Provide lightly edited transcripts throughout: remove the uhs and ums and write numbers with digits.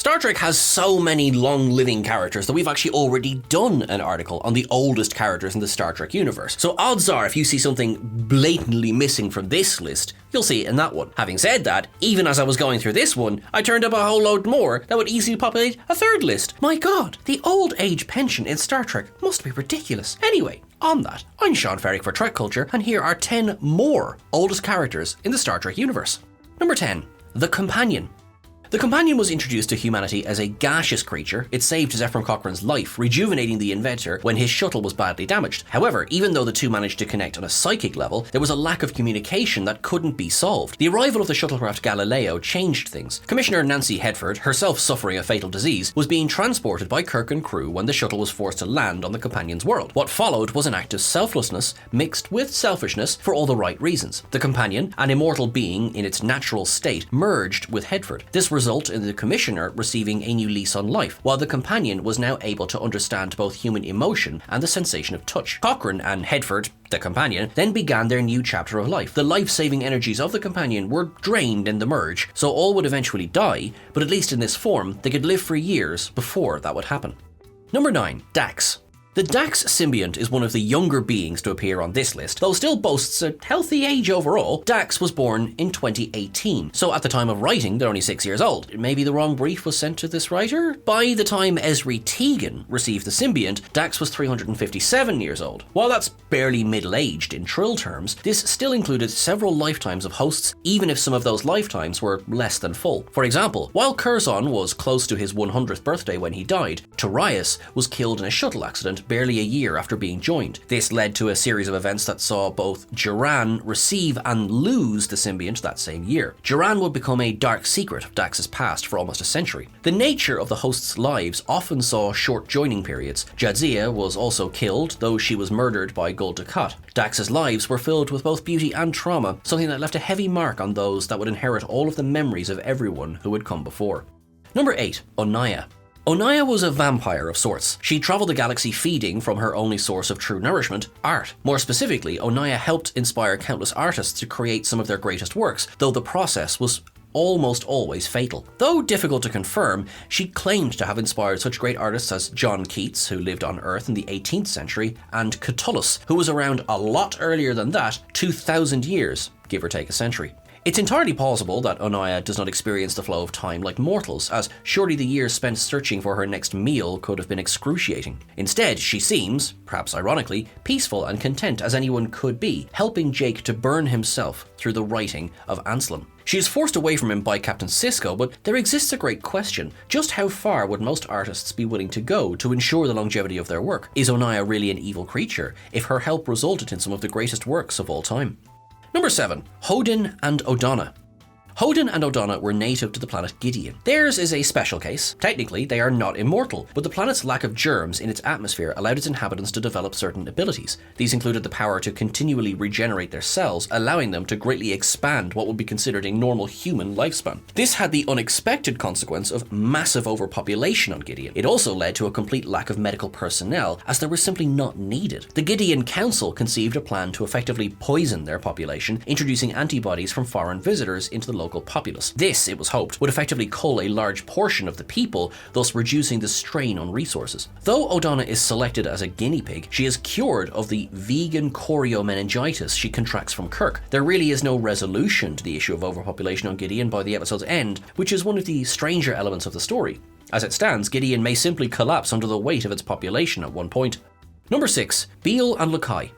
Star Trek has so many long-living characters that we've actually already done an article on the oldest characters in the Star Trek universe. So odds are if you see something blatantly missing from this list, you'll see it in that one. Having said that, even as I was going through this one, I turned up a whole load more that would easily populate a third list. My god, the old age pension in Star Trek must be ridiculous. Anyway, on that, I'm Sean Ferrick for TrekCulture, and here are 10 more oldest characters in the Star Trek universe. Number 10, the Companion. The Companion was introduced to humanity as a gaseous creature. It saved Zefram Cochrane's life, rejuvenating the inventor when his shuttle was badly damaged. However, even though the two managed to connect on a psychic level, there was a lack of communication that couldn't be solved. The arrival of the shuttlecraft Galileo changed things. Commissioner Nancy Hedford, herself suffering a fatal disease, was being transported by Kirk and crew when the shuttle was forced to land on the Companion's world. What followed was an act of selflessness mixed with selfishness for all the right reasons. The Companion, an immortal being in its natural state, merged with Hedford. This result in the Commissioner receiving a new lease on life, while the Companion was now able to understand both human emotion and the sensation of touch. Cochrane and Hedford, the Companion, then began their new chapter of life. The life-saving energies of the Companion were drained in the merge, so all would eventually die, but at least in this form, they could live for years before that would happen. Number 9, Dax. The Dax symbiont is one of the younger beings to appear on this list, though still boasts a healthy age overall. Dax was born in 2018, so at the time of writing they're only 6 years old. Maybe the wrong brief was sent to this writer? By the time Esri Tegan received the symbiont, Dax was 357 years old. While that's barely middle-aged in Trill terms, this still included several lifetimes of hosts, even if some of those lifetimes were less than full. For example, while Curzon was close to his 100th birthday when he died, Torias was killed in a shuttle accident barely a year after being joined. This led to a series of events that saw both Duran receive and lose the symbiont that same year. Duran would become a dark secret of Dax's past for almost a century. The nature of the hosts' lives often saw short joining periods. Jadzia was also killed, though she was murdered by Gul Dukat. Dax's lives were filled with both beauty and trauma, something that left a heavy mark on those that would inherit all of the memories of everyone who had come before. Number 8, Onaya. Onaya was a vampire of sorts. She traveled the galaxy feeding from her only source of true nourishment, art. More specifically, Onaya helped inspire countless artists to create some of their greatest works, though the process was almost always fatal. Though difficult to confirm, she claimed to have inspired such great artists as John Keats, who lived on Earth in the 18th century, and Catullus, who was around a lot earlier than that, 2,000 years, give or take a century. It's entirely plausible that Onaya does not experience the flow of time like mortals, as surely the years spent searching for her next meal could have been excruciating. Instead, she seems, perhaps ironically, peaceful and content as anyone could be, helping Jake to burn himself through the writing of Anselm. She is forced away from him by Captain Sisko, but there exists a great question. Just how far would most artists be willing to go to ensure the longevity of their work? Is Onaya really an evil creature, if her help resulted in some of the greatest works of all time? Number 7, Hodin and Odona. Hodin and Odona were native to the planet Gideon. Theirs is a special case. Technically, they are not immortal, but the planet's lack of germs in its atmosphere allowed its inhabitants to develop certain abilities. These included the power to continually regenerate their cells, allowing them to greatly expand what would be considered a normal human lifespan. This had the unexpected consequence of massive overpopulation on Gideon. It also led to a complete lack of medical personnel, as they were simply not needed. The Gideon Council conceived a plan to effectively poison their population, introducing antibodies from foreign visitors into the local populace. This, it was hoped, would effectively cull a large portion of the people, thus reducing the strain on resources. Though Odona is selected as a guinea pig, she is cured of the vegan choriomeningitis she contracts from Kirk. There really is no resolution to the issue of overpopulation on Gideon by the episode's end, which is one of the stranger elements of the story. As it stands, Gideon may simply collapse under the weight of its population at one point. Number 6, Bele and Lokai.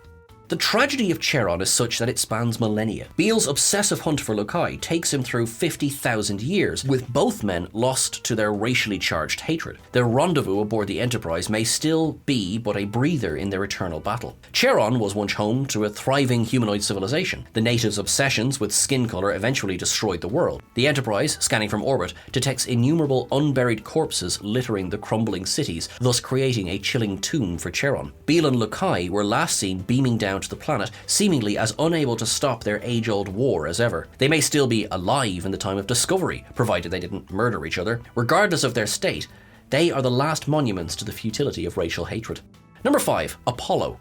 The tragedy of Cheron is such that it spans millennia. Bele's obsessive hunt for Lokai takes him through 50,000 years, with both men lost to their racially charged hatred. Their rendezvous aboard the Enterprise may still be but a breather in their eternal battle. Cheron was once home to a thriving humanoid civilization. The natives' obsessions with skin color eventually destroyed the world. The Enterprise, scanning from orbit, detects innumerable unburied corpses littering the crumbling cities, thus creating a chilling tomb for Cheron. Bele and Lokai were last seen beaming down to the planet, seemingly as unable to stop their age-old war as ever. They may still be alive in the time of discovery, provided they didn't murder each other. Regardless of their state, they are the last monuments to the futility of racial hatred. Number 5, Apollo.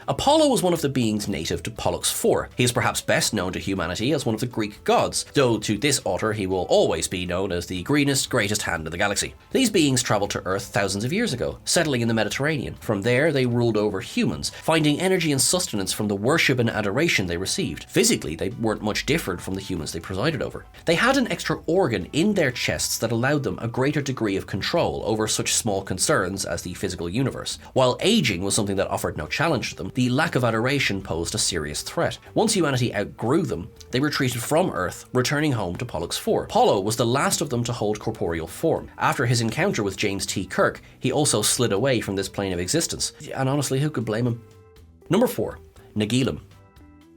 Apollo was one of the beings native to Pollux 4. He is perhaps best known to humanity as one of the Greek gods, though to this author he will always be known as the greenest, greatest hand in the galaxy. These beings travelled to Earth thousands of years ago, settling in the Mediterranean. From there they ruled over humans, finding energy and sustenance from the worship and adoration they received. Physically, they weren't much different from the humans they presided over. They had an extra organ in their chests that allowed them a greater degree of control over such small concerns as the physical universe. While aging was something that offered no challenge to them, the lack of adoration posed a serious threat. Once humanity outgrew them, they retreated from Earth, returning home to Pollux 4. Apollo was the last of them to hold corporeal form. After his encounter with James T. Kirk, he also slid away from this plane of existence. And honestly, who could blame him? Number 4. Nilum.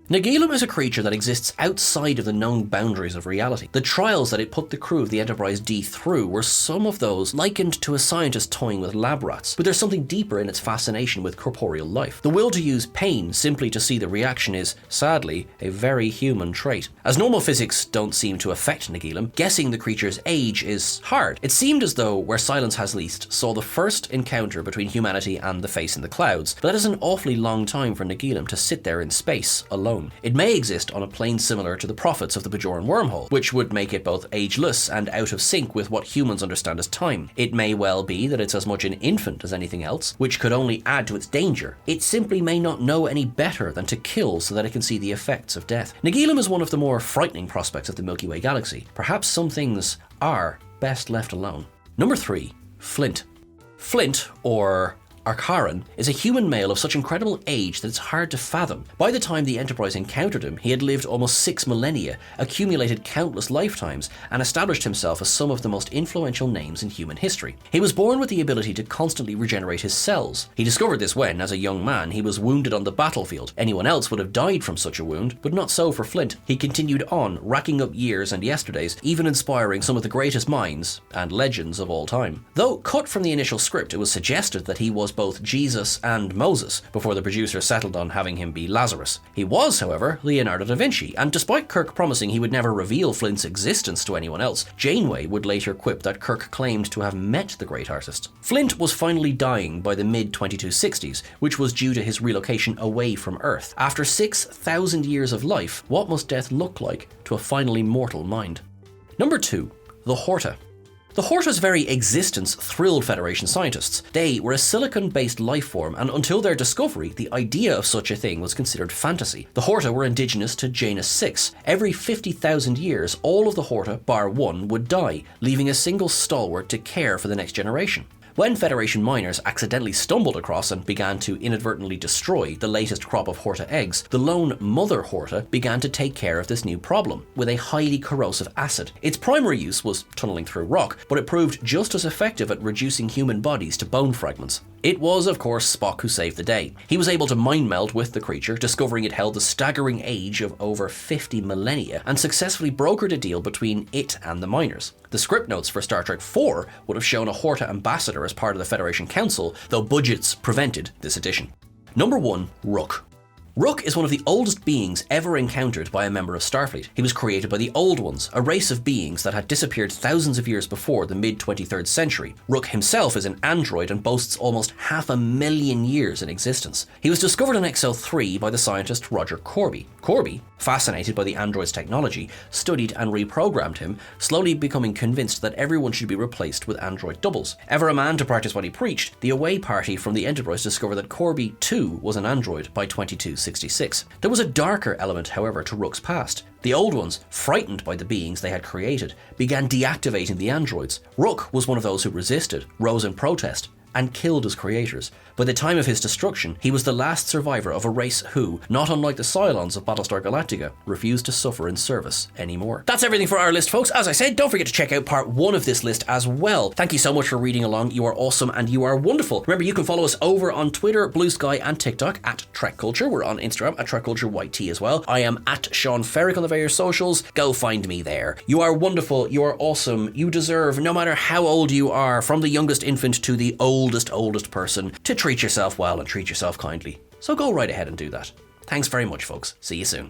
Nilum is a creature that exists outside of the known boundaries of reality. The trials that it put the crew of the Enterprise D through were some of those likened to a scientist toying with lab rats, but there's something deeper in its fascination with corporeal life. The will to use pain simply to see the reaction is, sadly, a very human trait. As normal physics don't seem to affect Nilum, guessing the creature's age is hard. It seemed as though Where Silence Has Least saw the first encounter between humanity and the face in the clouds, but that is an awfully long time for Nilum to sit there in space alone. It may exist on a plane similar to the prophets of the Bajoran wormhole, which would make it both ageless and out of sync with what humans understand as time. It may well be that it's as much an infant as anything else, which could only add to its danger. It simply may not know any better than to kill so that it can see the effects of death. Nilum is one of the more frightening prospects of the Milky Way galaxy. Perhaps some things are best left alone. Number 3. Flint. Flint, or Archaran, is a human male of such incredible age that it's hard to fathom. By the time the Enterprise encountered him, he had lived almost 6 millennia, accumulated countless lifetimes, and established himself as some of the most influential names in human history. He was born with the ability to constantly regenerate his cells. He discovered this when, as a young man, he was wounded on the battlefield. Anyone else would have died from such a wound, but not so for Flint. He continued on, racking up years and yesterdays, even inspiring some of the greatest minds and legends of all time. Though cut from the initial script, it was suggested that he was both Jesus and Moses before the producer settled on having him be Lazarus. He was, however, Leonardo da Vinci, and despite Kirk promising he would never reveal Flint's existence to anyone else, Janeway would later quip that Kirk claimed to have met the great artist. Flint was finally dying by the mid-2260s, which was due to his relocation away from Earth. After 6,000 years of life, what must death look like to a finally mortal mind? Number 2. The Horta. The Horta's very existence thrilled Federation scientists. They were a silicon-based life form, and until their discovery, the idea of such a thing was considered fantasy. The Horta were indigenous to Janus 6. Every 50,000 years, all of the Horta, bar one, would die, leaving a single stalwart to care for the next generation. When Federation miners accidentally stumbled across and began to inadvertently destroy the latest crop of Horta eggs, the lone mother Horta began to take care of this new problem with a highly corrosive acid. Its primary use was tunneling through rock, but it proved just as effective at reducing human bodies to bone fragments. It was, of course, Spock who saved the day. He was able to mind meld with the creature, discovering it held the staggering age of over 50 millennia, and successfully brokered a deal between it and the miners. The script notes for Star Trek IV would have shown a Horta ambassador as part of the Federation Council, though budgets prevented this addition. Number 1. Rook. Rook is one of the oldest beings ever encountered by a member of Starfleet. He was created by the Old Ones, a race of beings that had disappeared thousands of years before the mid-23rd century. Rook himself is an android and boasts almost 500,000 years in existence. He was discovered on XL3 by the scientist Roger Corby. Corby, fascinated by the android's technology, studied and reprogrammed him, slowly becoming convinced that everyone should be replaced with android doubles. Ever a man to practice what he preached, the away party from the Enterprise discovered that Corby too was an android by 2266. There was a darker element, however, to Rook's past. The Old Ones, frightened by the beings they had created, began deactivating the androids. Rook was one of those who resisted, rose in protest, and killed his creators. By the time of his destruction, he was the last survivor of a race who, not unlike the Cylons of Battlestar Galactica, refused to suffer in service anymore. That's everything for our list, folks. As I said, don't forget to check out part 1 of this list as well. Thank you so much for reading along. You are awesome and you are wonderful. Remember, you can follow us over on Twitter, Blue Sky, and TikTok at TrekCulture. We're on Instagram at TrekCultureYT as well. I am at Sean Ferrick on the various socials. Go find me there. You are wonderful. You are awesome. You deserve, no matter how old you are, from the youngest infant to the oldest person, to treat yourself well and treat yourself kindly. So go right ahead and do that. Thanks very much, folks. See you soon.